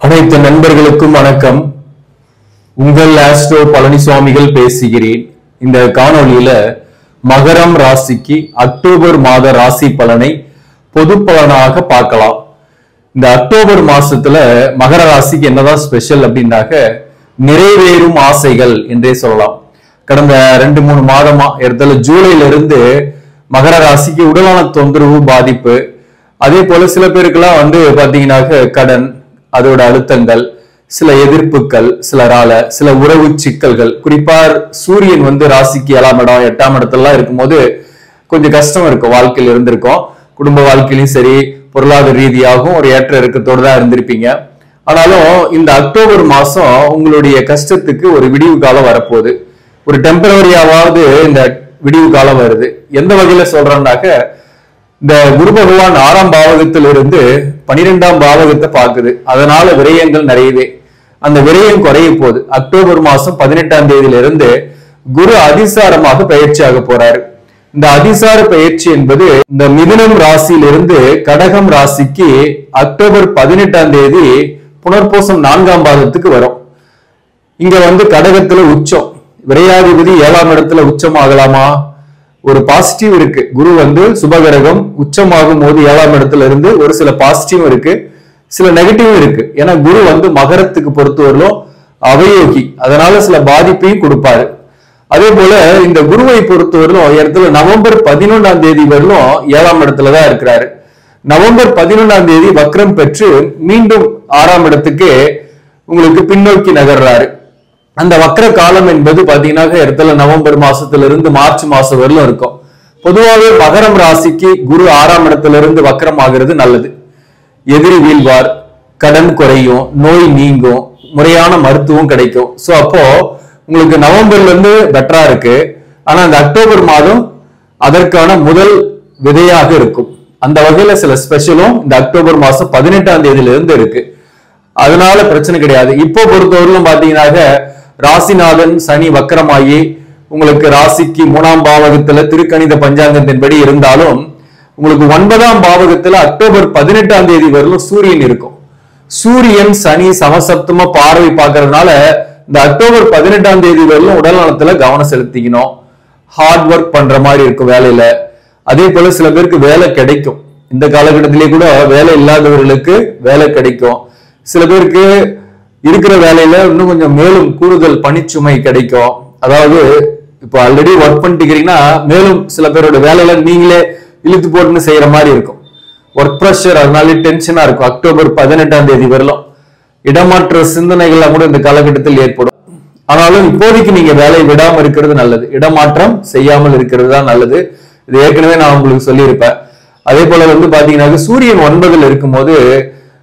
அனைத்து நண்பர்களுக்கும் வணக்கம். உங்கள் ஆஸ்ட்ரோ பழனிசாமிகள் பேசுகிறேன். இந்த காணொளியில மகரம் ராசிக்கு அக்டோபர் மாத ராசி பலனை பொது பலனாக பார்க்கலாம். இந்த அக்டோபர் மாசத்துல மகர ராசிக்கு என்னதான் ஸ்பெஷல் அப்படின்னாக்க நிறைவேறும் ஆசைகள் என்றே சொல்லலாம். கடந்த 2-3 மாதமா இடத்துல ஜூலைல இருந்து மகர ராசிக்கு உடலான தொந்தரவு பாதிப்பு, அதே போல சில பேருக்கெல்லாம் பாத்தீங்கன்னாக்க கடன், அதோட அழுத்தங்கள், சில எதிர்ப்புகள், சில உறவு சிக்கல்கள், குறிப்பா சூரியன் ராசிக்கு 7ஆம் இடம் 8ஆம் இடத்துல இருக்கும்போது கொஞ்சம் கஷ்டம் இருக்கும். வாழ்க்கையில் இருந்திருக்கும், குடும்ப வாழ்க்கையிலும் சரி பொருளாதார ரீதியாகவும் ஒரு ஏற்ற இறக்கத்தோடு தான் இருந்திருப்பீங்க. ஆனாலும் இந்த அக்டோபர் மாசம் உங்களுடைய கஷ்டத்துக்கு ஒரு விடிவு காலம் வரப்போகுது. ஒரு டெம்பரவரியாவது இந்த விடிவு காலம் வருது. எந்த வகையில சொல்றேன்னாக்க, இந்த குரு பகவான் 6ஆம் பாவகத்தில் இருந்து 12ஆம் பாவகத்தை பார்க்குது. அதனால விரயங்கள் நிறையவே, அந்த விரயம் குறைய போகுது. அக்டோபர் மாசம் 18ஆம் தேதியிலிருந்து குரு அதிசாரமாக பயிற்சியாக போறாரு. இந்த அதிசார பயிற்சி என்பது இந்த மிதுனம் ராசியிலிருந்து கடகம் ராசிக்கு அக்டோபர் 18ஆம் தேதி புனர்பூசம் 4ஆம் பாதத்துக்கு வரும். இங்க கடகத்துல உச்சம், விரையாதிபதி 7ஆம் இடத்துல உச்சம் ஆகலாமா? ஒரு பாசிட்டிவ் இருக்கு. குரு சுபகிரகம் உச்சமாகும் போது 7ஆம் இடத்துல இருந்து ஒரு சில பாசிட்டிவ் இருக்கு, சில நெகட்டிவ் இருக்கு. ஏன்னா குரு மகரத்துக்கு பொறுத்தவரையிலும் அவயோகி, அதனால சில பாதிப்பையும் கொடுப்பாரு. அதே போல இந்த குருவை பொறுத்தவரையிலும் இடத்துல நவம்பர் 11ஆம் தேதி வரலும் 7ஆம் இடத்துலதான் இருக்கிறாரு. நவம்பர் 11ஆம் தேதி வக்ரம் பெற்று மீண்டும் 6ஆம் இடத்துக்கு உங்களுக்கு பின்னோக்கி நகர்றாரு. அந்த வக்ர காலம் என்பது பாத்தீங்கன்னா இடத்துல நவம்பர் மாசத்திலிருந்து மார்ச் மாசம் வரலும் இருக்கும். பொதுவாகவே மகரம் ராசிக்கு குரு 6ஆம் இடத்துல இருந்து வக்ரம் ஆகிறது நல்லது. எதிரி வீழ்வார், கடன் குறையும், நோய் நீங்கும், முறையான மருத்துவம் கிடைக்கும். சோ அப்போ உங்களுக்கு நவம்பர்ல இருந்து பெட்டரா இருக்கு. ஆனா இந்த அக்டோபர் மாதம் அதற்கான முதல் விதையாக இருக்கும். அந்த வகையில சில ஸ்பெஷலும் இந்த அக்டோபர் மாசம் 18ஆம் தேதியில இருந்து இருக்கு. அதனால பிரச்சனை கிடையாது. இப்போ பொறுத்தவரையிலும் பாத்தீங்கன்னாக்க ராசிநாதன் சனி வக்கரமாகி உங்களுக்கு ராசிக்கு 3ஆம் பாவகத்துல திருக்கணித பஞ்சாங்கத்தின்படி இருந்தாலும் உங்களுக்கு 9ஆம் பாவகத்துல அக்டோபர் 18ஆம் தேதி வரலும் சூரியன் இருக்கும். சூரியன் சனி சமசப்தமா பார்வை பார்க்கறதுனால இந்த அக்டோபர் 18ஆம் தேதி வரலும் உடல் நலத்துல கவனம் செலுத்திக்கணும். ஹார்ட் ஒர்க் பண்ற மாதிரி இருக்கும் வேலையில. அதே போல சில பேருக்கு வேலை கிடைக்கும். இந்த காலகட்டத்திலேயே கூட வேலை இல்லாதவர்களுக்கு வேலை கிடைக்கும். சில பேருக்கு இருக்கிற வேலையில இன்னும் கொஞ்சம் மேலும் கூடுதல் பணிச்சுமை கிடைக்கும். அதாவது இப்போ ஆல்ரெடி ஒர்க் பண்ணிட்டீங்கன்னா மேலும் சில பேரோட வேலையில நீங்களே இழுத்து போட்டுன்னு செய்யற மாதிரி இருக்கும். ஒர்க் ப்ரெஷர், அதனால டென்ஷனா இருக்கும். அக்டோபர் 18ஆம் தேதி வரலாம் இடமாற்ற சிந்தனைகள்லாம் கூட இந்த காலகட்டத்தில் ஏற்படும். ஆனாலும் இப்போதைக்கு நீங்க வேலையை விடாம இருக்கிறது நல்லது, இடமாற்றம் செய்யாமல் இருக்கிறது தான் நல்லது. இது ஏற்கனவே நான் உங்களுக்கு சொல்லியிருப்பேன். அதே போல பாத்தீங்கன்னா சூரியன் 9ல் இருக்கும்போது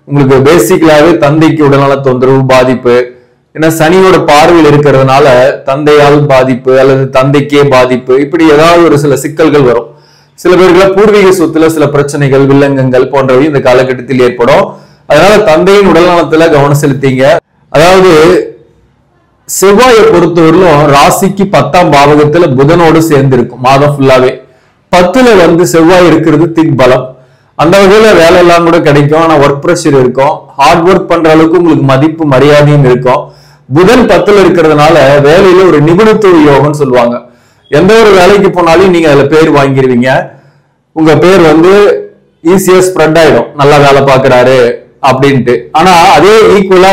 உங்களுக்கு பேசிக்கலாவே தந்தைக்கு உடல்நல தொந்தரவு பாதிப்பு, ஏன்னா சனியோட பார்வையில் இருக்கிறதுனால தந்தையால் பாதிப்பு அல்லது தந்தைக்கே பாதிப்பு, இப்படி ஏதாவது ஒரு சில சிக்கல்கள் வரும். சில பேருக்குள்ள பூர்வீக சொத்துல சில பிரச்சனைகள், வில்லங்கங்கள் போன்றவை இந்த காலகட்டத்தில் ஏற்படும். அதனால தந்தையின் உடல்நலத்துல கவனம் செலுத்திங்க. அதாவது செவ்வாயை பொறுத்தவரையிலும் ராசிக்கு 10ஆம் பாவகத்துல புதனோடு சேர்ந்து இருக்கும் மாதம் ஃபுல்லாவே. 10ல செவ்வாய் இருக்கிறது திக் பலம். அந்த வகையில வேலை எல்லாம் கூட கிடைக்கும். ஆனா ஒர்க் ப்ரெஷர் இருக்கும். ஹார்ட் ஒர்க் பண்ற அளவுக்கு உங்களுக்கு மதிப்பு மரியாதையும் இருக்கும். புதன் 10ல இருக்கிறதுனால வேலையில ஒரு நிபுணத்துவ யோகம்னு சொல்லுவாங்க. எந்த ஒரு வேலைக்கு போனாலும் நீங்க அதுல பேர் வாங்கிருவீங்க. உங்க பேர் ஈஸியா ஸ்ப்ரெட் ஆயிடும், நல்லா வேலை பார்க்கறாரு அப்படின்ட்டு. ஆனா அதே ஈக்குவலா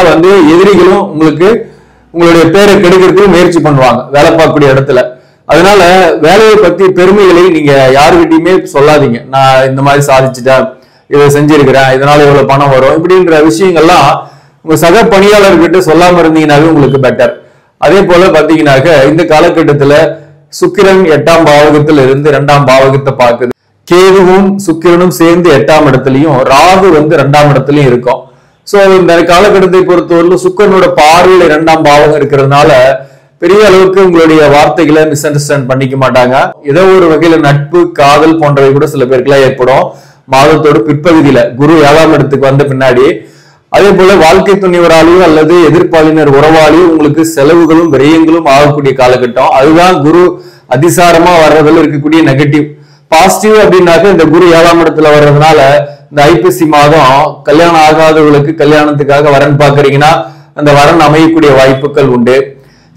எதிரிகளும் உங்களுடைய பேரை கெடுக்கிறதுக்கு முயற்சி பண்ணுவாங்க வேலை பார்க்கக்கூடிய இடத்துல. அதனால வேலையை பத்தி பெருமைகளை நீங்க யாருகிட்டயுமே சொல்லாதீங்க. நான் இந்த மாதிரி சாதிச்சுட்டேன், இதை செஞ்சிருக்கிறேன், இதனால இவ்வளவு பணம் வரும், இப்படின்ற விஷயங்கள்லாம் உங்க சக பணியாளர்கிட்ட சொல்லாம இருந்தீங்கன்னாவே உங்களுக்கு பெட்டர். அதே போல பாத்தீங்கன்னாக்க இந்த காலகட்டத்துல சுக்கிரன் 8ஆம் பாவகத்துல இருந்து 2ஆம் பாவகத்தை பார்க்குது. கேதுவும் சுக்கிரனும் சேர்ந்து 8ஆம் இடத்துலயும், ராகு 2ஆம் இடத்துலயும் இருக்கும். சோ இந்த காலகட்டத்தை பொறுத்தவரையிலும் சுக்கிரனோட பார்வையில 2ஆம் பாவகம் இருக்கிறதுனால பெரிய அளவுக்கு உங்களுடைய வார்த்தைகளை மிஸ் அண்டர்ஸ்டாண்ட் பண்ணிக்க மாட்டாங்க. ஏதோ ஒரு வகையில நட்பு, காதல் போன்றவை கூட சில பேருக்குலாம் ஏற்படும் மாதத்தோட பிற்பகுதியில குரு 7ஆம் இடத்துக்கு வந்த பின்னாடி. அதே போல வாழ்க்கை துணிவராலையோ அல்லது எதிர்ப்பாளினர் உறவாளியோ உங்களுக்கு செலவுகளும் விரயங்களும் ஆகக்கூடிய காலகட்டம். அதுதான் குரு அதிசாரமா வர்றதுல இருக்கக்கூடிய நெகட்டிவ். பாசிட்டிவ் அப்படின்னாக்க இந்த குரு 7ஆம் இடத்துல வர்றதுனால இந்த ஐப்பசி மாதம் கல்யாணம் ஆகாதவர்களுக்கு கல்யாணத்துக்காக வரன் பாக்குறீங்கன்னா அந்த வரன் அமையக்கூடிய வாய்ப்புகள் உண்டு.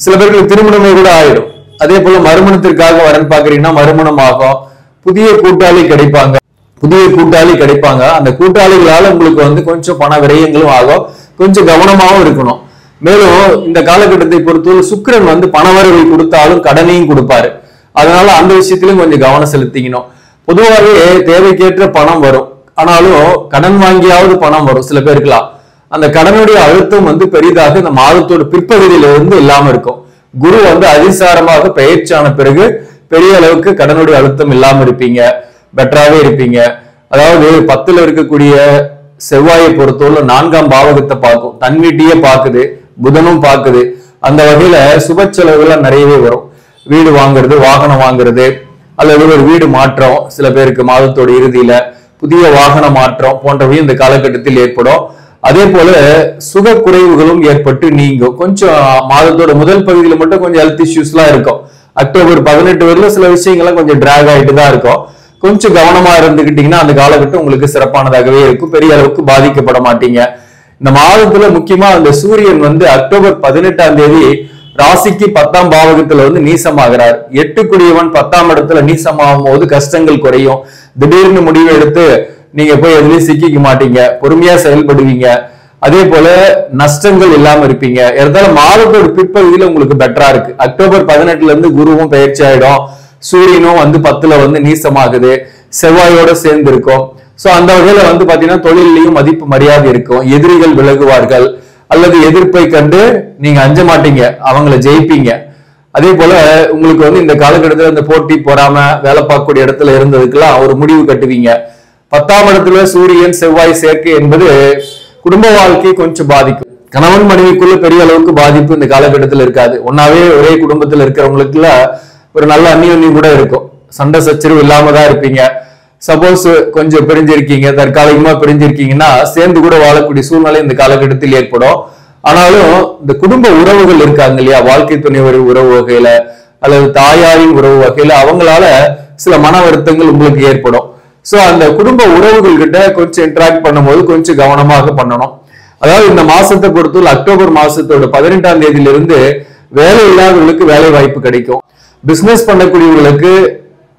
சில பேருக்கு திருமணமே கூட ஆயிடும். அதே போல மறுமணத்திற்காக வரன் பாக்குறீங்கன்னா மறுமணம் ஆகும். புதிய கூட்டாளி கிடைப்பாங்க. அந்த கூட்டாளிகளால உங்களுக்கு கொஞ்சம் பண விரயங்களும் ஆகும். கொஞ்சம் கவனமாவும் இருக்கணும். மேலும் இந்த காலகட்டத்தை பொறுத்தவரை சுக்கிரன் பணவரவை கொடுத்தாலும் கடனையும் கொடுப்பாரு. அதனால அந்த விஷயத்திலும் கொஞ்சம் கவனம் செலுத்திக்கணும். பொதுவாகவே தேவைக்கேற்ற பணம் வரும், ஆனாலும் கடன் வாங்கியாவது பணம் வரும் சில பேருக்குலாம். அந்த கடனுடைய அழுத்தம் பெரிதாக இந்த மாதத்தோட பிற்பகுதியில இருந்து இல்லாம இருக்கும். குரு அதிசாரமாக பெயர்ச்சியான பிறகு பெரிய அளவுக்கு கடனுடைய அழுத்தம் இல்லாம இருப்பீங்க, பெட்டராகவே இருப்பீங்க. அதாவது 10ல் இருக்கக்கூடிய செவ்வாயை பொறுத்தவரை 4ஆம் பாவகத்தை பார்க்கும், தன் வீட்டையே பார்க்குது, புதனும் பார்க்குது. அந்த வகையில சுப செலவுகள் நிறையவே வரும். வீடு வாங்குறது, வாகனம் வாங்குறது, அல்லது ஒரு வீடு மாற்றம், சில பேருக்கு மாதத்தோட இறுதியில புதிய வாகன மாற்றம் போன்றவையும் இந்த காலகட்டத்தில் ஏற்படும். அதே போல சுக குறைவுகளும் ஏற்பட்டு நீங்கும். கொஞ்சம் மாதத்தோட முதல் பகுதியில மட்டும் கொஞ்சம் ஹெல்த் இஷ்யூஸ் எல்லாம் இருக்கும். அக்டோபர் 18 வரையில சில விஷயங்கள்லாம் கொஞ்சம் டிராக் ஆகிட்டு தான் இருக்கும். கொஞ்சம் கவனமா இருந்துகிட்டீங்கன்னா அந்த காலகட்டம் உங்களுக்கு சிறப்பானதாகவே இருக்கும். பெரிய அளவுக்கு பாதிக்கப்பட மாட்டீங்க. இந்த மாதத்துல முக்கியமா அந்த சூரியன் அக்டோபர் 18ஆம் தேதி ராசிக்கு 10ஆம் பாவகத்துல நீசமாகிறார். 8 10ஆம் இடத்துல நீசமாகும் போது கஷ்டங்கள் குறையும். திடீர்னு முடிவு எடுத்து நீங்க போய் எதுலயும் சிக்கிக்க மாட்டீங்க, பொறுமையா செயல்படுவீங்க. அதே போல நஷ்டங்கள் இல்லாம இருப்பீங்க. இருந்தாலும் மாதத்தோட பிற்பகுதியில உங்களுக்கு பெட்டரா இருக்கு. அக்டோபர் 18ல இருந்து குருவும் பயிற்சி ஆயிடும், சூரியனும் 10ல நீசமாகுது, செவ்வாயோட சேர்ந்து இருக்கும். சோ அந்த வகையில பாத்தீங்கன்னா தொழிலையும் மதிப்பு மரியாதை இருக்கும். எதிரிகள் விலகுவார்கள், அல்லது எதிர்ப்பை கண்டு நீங்க அஞ்ச மாட்டீங்க, அவங்களை ஜெயிப்பீங்க. அதே போல உங்களுக்கு இந்த காலகட்டத்தில் இந்த போட்டி போறாம வேலை பார்க்கக்கூடிய இடத்துல இருந்ததுக்கெல்லாம் ஒரு முடிவு கட்டுவீங்க. 10ஆம் இடத்துல சூரியன் செவ்வாய் சேர்க்கை என்பது குடும்ப வாழ்க்கையை கொஞ்சம் பாதிக்கும். கணவன் மனைவிக்குள்ள பெரிய அளவுக்கு பாதிப்பு இந்த காலகட்டத்தில் இருக்காது. ஒன்னாவே ஒரே குடும்பத்தில் இருக்கிறவங்களுக்குள்ள ஒரு நல்ல அந்நியோன்யம் கூட இருக்கும். சண்டை சச்சரவு இல்லாம தான் இருப்பீங்க. சப்போஸ் கொஞ்சம் பிரிஞ்சிருக்கீங்க, தற்காலிகமா பிரிஞ்சிருக்கீங்கன்னா சேர்ந்து கூட வாழக்கூடிய சூழ்நிலை இந்த காலகட்டத்தில் ஏற்படும். ஆனாலும் இந்த குடும்ப உறவுகள் இருக்காங்க இல்லையா, வாழ்க்கை துணைவர் உறவு வகையில அல்லது தாயாரின் உறவு வகையில அவங்களால சில மன வருத்தங்கள் உங்களுக்கு ஏற்படும். சோ அந்த குடும்ப உறவுகள் கிட்ட கொஞ்சம் இன்டராக்ட் பண்ணும்போது கொஞ்சம் கவனமாக பண்ணணும். அதாவது இந்த மாசத்தை பொறுத்தவரை அக்டோபர் மாசத்தோட 18ஆம் தேதியிலிருந்து வேலை இல்லாதவர்களுக்கு வேலை வாய்ப்பு கிடைக்கும். பிசினஸ் பண்ணக்கூடியவர்களுக்கு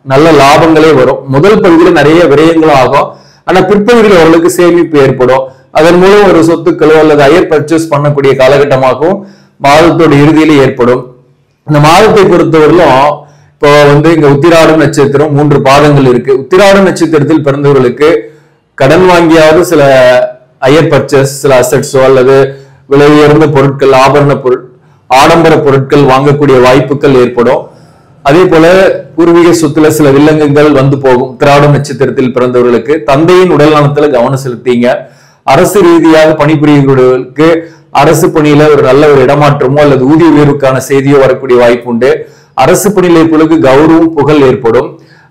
நல்ல லாபங்களே வரும். முதல் பகுதியில நிறைய விரயங்களும் ஆகும், ஆனா பிற்பகுதியில் அவர்களுக்கு சேமிப்பு ஏற்படும். அதன் மூலம் ஒரு சொத்துக்களோ அல்லது ஹையர் பர்ச்சேஸ் பண்ணக்கூடிய காலகட்டமாகவும் மாதத்தோட இறுதியில ஏற்படும். இந்த மாதத்தை பொறுத்தவரையிலும் இப்போ இங்க உத்திராட நட்சத்திரம் 3 பாதங்கள் இருக்கு. உத்திராட நட்சத்திரத்தில் பிறந்தவர்களுக்கு கடன் வாங்கியாவது சில ஹையர் பர்ச்சேஸ், சில அசெட்ஸோ அல்லது விலை உயர்ந்த பொருட்கள், ஆடம்பர பொருட்கள் வாங்கக்கூடிய வாய்ப்புகள் ஏற்படும். அதே போல பூர்வீக சொத்துல சில வில்லங்கங்கள் போகும். உத்திராட நட்சத்திரத்தில் பிறந்தவர்களுக்கு தந்தையின் உடல் நலத்துல கவனம் செலுத்தீங்க. அரசு ரீதியாக பணிபுரியவர்களுக்கு அரசு பணியில ஒரு நல்ல ஒரு இடமாற்றமோ அல்லது ஊதிய உயர்வுக்கான செய்தியோ வரக்கூடிய வாய்ப்பு உண்டு. அரசு பணியில இப்பொழுது கௌரவம் புகழ் ஏற்படும்.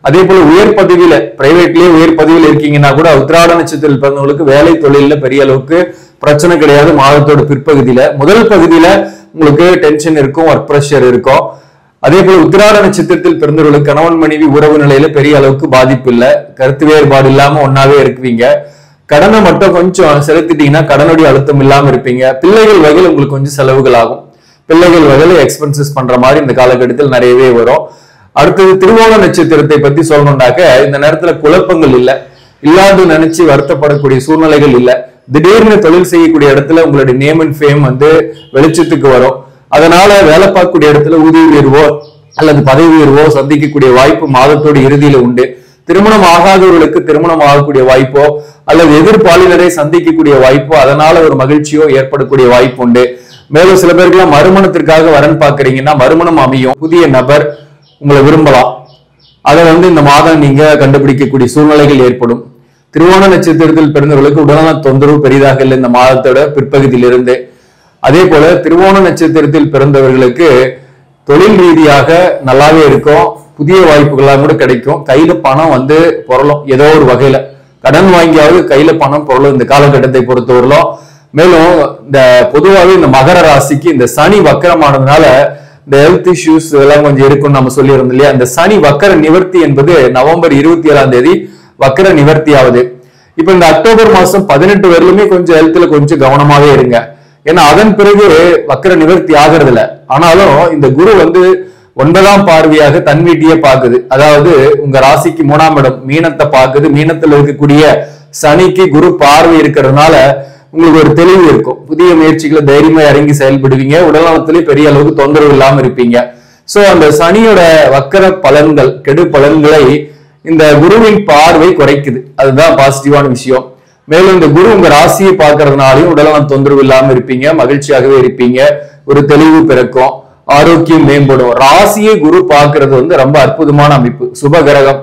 அதே போல உயர் பதவியில பிரைவேட்லயே உயர் பதவியில இருக்கீங்கன்னா கூட உத்திராட நட்சத்திரத்தில் பிறந்தவங்களுக்கு வேலை தொழில பெரிய அளவுக்கு பிரச்சனை கிடையாது. மாதத்தோட பிற்பகுதியில முதல் பகுதியில உங்களுக்கு டென்ஷன் இருக்கும், ஒர்க் பிரஷர் இருக்கும். அதே போல உத்திராட நட்சத்திரத்தில் பிறந்தவர்களுக்கு கணவன் மனைவி உறவு நிலையில பெரிய அளவுக்கு பாதிப்பு இல்லை, கருத்து வேறுபாடு இல்லாம ஒன்னாவே இருக்குவீங்க. கடனை மட்டும் கொஞ்சம் செலுத்திட்டீங்கன்னா கடனுடைய அழுத்தம் இல்லாம இருப்பீங்க. பிள்ளைகள் வகையில் உங்களுக்கு கொஞ்சம் செலவுகள் ஆகும். பிள்ளைகள் வகையில எக்ஸ்பென்சஸ் பண்ற மாதிரி இந்த காலகட்டத்தில் நிறையவே வரும். அடுத்தது திருவோண நட்சத்திரத்தை பத்தி சொல்லணும்னாக்க இந்த நேரத்துல குழப்பங்கள் இல்லாது நினைச்சு வருத்தப்படக்கூடிய சூழ்நிலைகள் இல்லை. திடீர்னு தொழில் செய்யக்கூடிய இடத்துல உங்களுடைய நேம் அண்ட் ஃபேம் வெளிச்சத்துக்கு வரும். அதனால வேலை பார்க்கக்கூடிய இடத்துல ஊதிய உயர்வோ அல்லது பதவி உயர்வோ சந்திக்கக்கூடிய வாய்ப்பு மாதத்தோட இறுதியில உண்டு. திருமணம் ஆகாதவர்களுக்கு திருமணம் ஆகக்கூடிய வாய்ப்போ அல்லது எதிர்பாலினரை சந்திக்கக்கூடிய வாய்ப்போ அதனால ஒரு மகிழ்ச்சியோ ஏற்படக்கூடிய வாய்ப்பு உண்டு. மேலும் சில பேருக்குலாம் மறுமணத்திற்காக வரன் பார்க்கறீங்கன்னா மறுமணம் அமையும். புதிய நபர் உங்களை விரும்பலாம். அதை இந்த மாதம் நீங்க கண்டுபிடிக்கக்கூடிய சூழ்நிலைகள் ஏற்படும். திருவோண நட்சத்திரத்தில் பிறந்தவர்களுக்கு உடல்நல தொந்தரவு பெரிதாக இல்லை இந்த மாதத்தோட பிற்பகுதியிலிருந்து. அதே போல திருவோண நட்சத்திரத்தில் பிறந்தவர்களுக்கு தொழில் ரீதியாக நல்லாவே இருக்கும். புதிய வாய்ப்புகள்லாம் கூட கிடைக்கும். கையில பணம் பொருளும். ஏதோ ஒரு வகையில கடன் வாங்கியாவது கையில பணம் பொருளும் இந்த காலகட்டத்தை பொறுத்தவரையிலும். மேலும் இந்த பொதுவாகவே இந்த மகர ராசிக்கு இந்த சனி வக்கரமானதுனால இந்த ஹெல்த் இஷ்யூஸ் இதெல்லாம் கொஞ்சம் இருக்கும்னு நம்ம சொல்லியிருந்தோம் இல்லையா. இந்த சனி வக்கர நிவர்த்தி என்பது நவம்பர் 27ஆம் தேதி வக்கர நிவர்த்தி ஆகுது. இப்ப இந்த அக்டோபர் மாசம் 18 வரலுமே கொஞ்சம் ஹெல்த்ல கொஞ்சம் கவனமாவே இருங்க. ஏன்னா அதன் பிறகு வக்கர நிவர்த்தி ஆகிறது இல்ல. ஆனாலும் இந்த குரு வந்து 9ஆம் பார்வையாக தன் வீட்டையே பாக்குது. அதாவது உங்க ராசிக்கு 3ஆம் இடம் மீனத்தை பாக்குது. மீனத்துல இருக்கக்கூடிய சனிக்கு குரு பார்வை இருக்கிறதுனால உங்களுக்கு ஒரு தெளிவு இருக்கும். புதிய முயற்சிகளை தைரியமா இறங்கி செயல்படுவீங்க. உடல்நலத்திலேயே பெரிய அளவுக்கு தொந்தரவு இல்லாம இருப்பீங்க. சோ அந்த சனியோட வக்கர பலன்கள், கெடு பலன்களை இந்த குருவின் பார்வை குறைக்குது. அதுதான் பாசிட்டிவான விஷயம். மேலும் இந்த குரு உங்க ராசியை பார்க்கறதுனாலையும் உடல்நலம் தொந்தரவு இல்லாம இருப்பீங்க, மகிழ்ச்சியாகவே இருப்பீங்க, ஒரு தெளிவு பிறக்கும், ஆரோக்கியம் மேம்படும். ராசியை குரு பார்க்கறது வந்து ரொம்ப அற்புதமான அமைப்பு, சுபகிரகம்,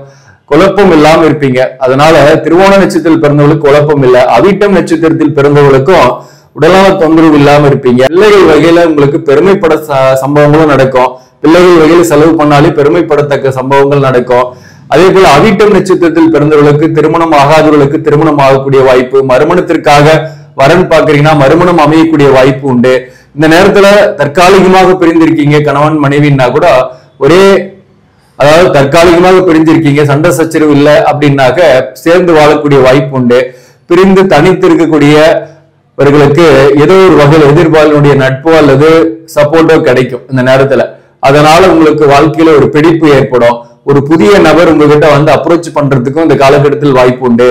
குழப்பம் இல்லாம இருப்பீங்க. அதனால திருவோண நட்சத்திரத்தில் பிறந்தவர்களுக்கு குழப்பம் இல்லை. அவிட்டம் நட்சத்திரத்தில் பிறந்தவர்களுக்கும் உடல்நல தொந்தரவு இல்லாம இருப்பீங்க. பிள்ளைகள் வகையில உங்களுக்கு பெருமைப்பட சம்பவங்களும் நடக்கும். பிள்ளைகள் வகையில செலவு பண்ணாலே பெருமைப்படத்தக்க சம்பவங்கள் நடக்கும். அதே போல அவிட்டம் நட்சத்திரத்தில் பிறந்தவர்களுக்கு திருமணம் ஆகாதவர்களுக்கு திருமணம் ஆகக்கூடிய வாய்ப்பு, மறுமணத்திற்காக வரன் பாக்குறீங்கன்னா மறுமணம் அமையக்கூடிய வாய்ப்பு உண்டு. இந்த நேரத்துல தற்காலிகமாக பிரிந்திருக்கீங்க கணவன் மனைவின்னா கூட ஒரே, அதாவது தற்காலிகமாக பிரிஞ்சிருக்கீங்க, சண்டை சச்சரவு இல்லை அப்படின்னாக்க சேர்ந்து வாழக்கூடிய வாய்ப்பு உண்டு. பிரிந்து தனித்து இருக்கக்கூடியவர்களுக்கு ஏதோ ஒரு வகையில் எதிர்பாலினுடைய நட்போ அல்லது சப்போர்ட்டோ கிடைக்கும் இந்த நேரத்துல. அதனால உங்களுக்கு வாழ்க்கையில ஒரு பிடிப்பு ஏற்படும். ஒரு புதிய நபர் உங்ககிட்ட வந்து அப்ரோச் பண்றதுக்கும் இந்த காலகட்டத்தில் வாய்ப்பு உண்டு.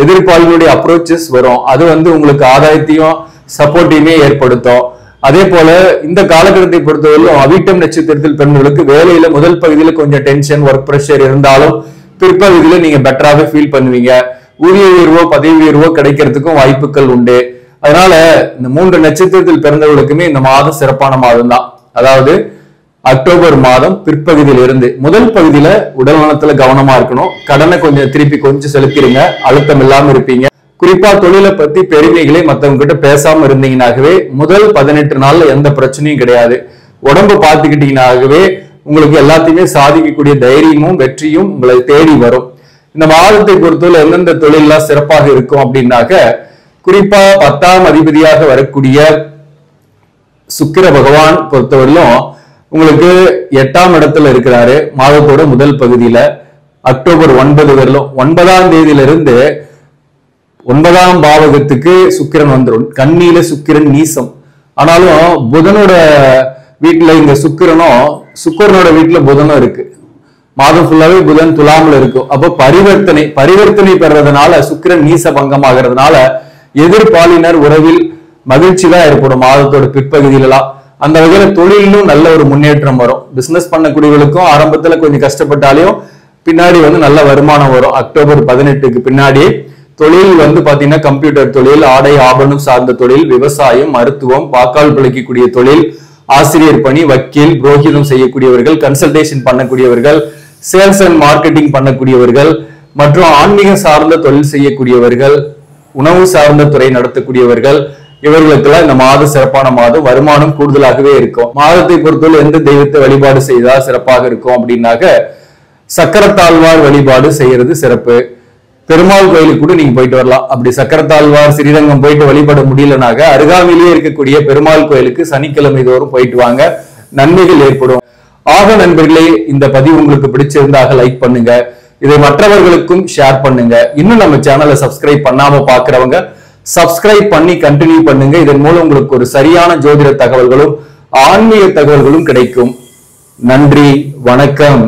எதிர்பாலினுடைய அப்ரோச்சஸ் வரும். அது வந்து உங்களுக்கு ஆதாயத்தையும் சப்போர்ட்டையுமே ஏற்படுத்தும். அதே போல இந்த காலகட்டத்தை பொறுத்தவரையிலும் அவிட்டம் நட்சத்திரத்தில் பிறந்தவர்களுக்கு வேலையில முதல் பகுதியில கொஞ்சம் டென்ஷன், ஒர்க் பிரஷர் இருந்தாலும் பிற்பகுதியில நீங்க பெட்டராகவே ஃபீல் பண்ணுவீங்க. ஊதிய உயர்வோ பதவி உயர்வோ கிடைக்கிறதுக்கும் வாய்ப்புகள் உண்டு. அதனால இந்த 3 நட்சத்திரத்தில் பிறந்தவர்களுக்குமே இந்த மாதம் சிறப்பான மாதம் தான். அதாவது அக்டோபர் மாதம் பிற்பகுதியில இருந்து முதல் பகுதியில உடல் நலத்துல கவனமா இருக்கணும். கடனை கொஞ்சம் திருப்பி கொஞ்சம் செலுத்திடுங்க, அழுத்தம் இல்லாம இருப்பீங்க. குறிப்பா தொழிலை பத்தி பெருமைகளை மத்தவங்க கிட்ட பேசாம இருந்தீங்கன்னாகவே முதல் 18 நாள்ல எந்த பிரச்சனையும் கிடையாது. உடம்பு பார்த்துக்கிட்டீங்கன்னாகவே உங்களுக்கு எல்லாத்தையுமே சாதிக்கக்கூடிய தைரியமும் வெற்றியும் உங்களை தேடி வரும். இந்த மாதத்தை பொறுத்தவரை எந்தெந்த தொழிலெல்லாம் சிறப்பாக இருக்கும் அப்படின்னாக்க, குறிப்பா 10ஆம் அதிபதியாக வரக்கூடிய சுக்கிர பகவான் பொறுத்தவரையிலும் உங்களுக்கு 8ஆம் இடத்துல இருக்கிறாரு. மாதத்தோட முதல் பகுதியில அக்டோபர் 9 வரலும் 9ஆம் தேதியிலிருந்து 9ஆம் பாவகத்துக்கு சுக்கிரன் வந்துடும். கன்னியில சுக்கிரன் நீசம். ஆனாலும் புதனோட வீட்டுல இங்க சுக்கிரனோட வீட்டுல புதனும் இருக்கு. மாதம் ஃபுல்லாவே புதன் துலாமில் இருக்கும். அப்போ பரிவர்த்தனை பெறதுனால சுக்கிரன் நீச பங்கமாகிறதுனால எதிர்பாலினர் உறவில் மகிழ்ச்சி தான் ஏற்படும் மாதத்தோட பிற்பகுதியிலாம். அந்த வகையில தொழிலும் நல்ல ஒரு முன்னேற்றம் வரும். பிசினஸ் பண்ணக்கூடியவர்களுக்கும் ஆரம்பத்துல கொஞ்சம் கஷ்டப்பட்டாலையும் பின்னாடி வந்து நல்ல வருமானம் வரும். அக்டோபர் 18க்கு பின்னாடி தொழில் வந்து பாத்தீங்கன்னா கம்ப்யூட்டர் தொழில், ஆடை ஆபரணம் சார்ந்த தொழில், விவசாயம், மருத்துவம், வாக்கால் பிழைக்கக்கூடிய தொழில், ஆசிரியர் பணி, வக்கீல், புரோகிதம் செய்யக்கூடியவர்கள், கன்சல்டேஷன் பண்ணக்கூடியவர்கள், சேல்ஸ் அண்ட் மார்க்கெட்டிங் பண்ணக்கூடியவர்கள் மற்றும் ஆன்மீகம் சார்ந்த தொழில் செய்யக்கூடியவர்கள், உணவு சார்ந்த துறை நடத்தக்கூடியவர்கள், இவர்களுக்கெல்லாம் இந்த மாதம் சிறப்பான மாதம். வருமானம் கூடுதலாகவே இருக்கும். மாதத்தை பொறுத்தவரை எந்த தெய்வத்தை வழிபாடு செய்தால் சிறப்பாக இருக்கும் அப்படின்னாக்க சக்கரத்தாழ்வார் வழிபாடு செய்யறது சிறப்பு. பெருமாள் கோயிலுக்கு கூட நீங்க போயிட்டு வரலாம். அப்படி சக்கரத்தாழ்வார் ஸ்ரீரங்கம் போயிட்டு வழிபட முடியலனாக அருகாமையிலேயே இருக்கக்கூடிய பெருமாள் கோயிலுக்கு சனிக்கிழமை தோறும் போயிட்டு வாங்க, நன்மைகள் ஏற்படும். ஆக நண்பர்களே, இந்த பதிவு உங்களுக்கு பிடிச்சிருந்தாக லைக் பண்ணுங்க, இதை மற்றவர்களுக்கும் ஷேர் பண்ணுங்க. இன்னும் நம்ம சேனலை சப்ஸ்கிரைப் பண்ணாம பாக்குறவங்க சப்ஸ்கிரைப் பண்ணி கண்டினியூ பண்ணுங்க. இதன் மூலம் உங்களுக்கு ஒரு சரியான ஜோதிட தகவல்களும் ஆன்மீக தகவல்களும் கிடைக்கும். நன்றி, வணக்கம்.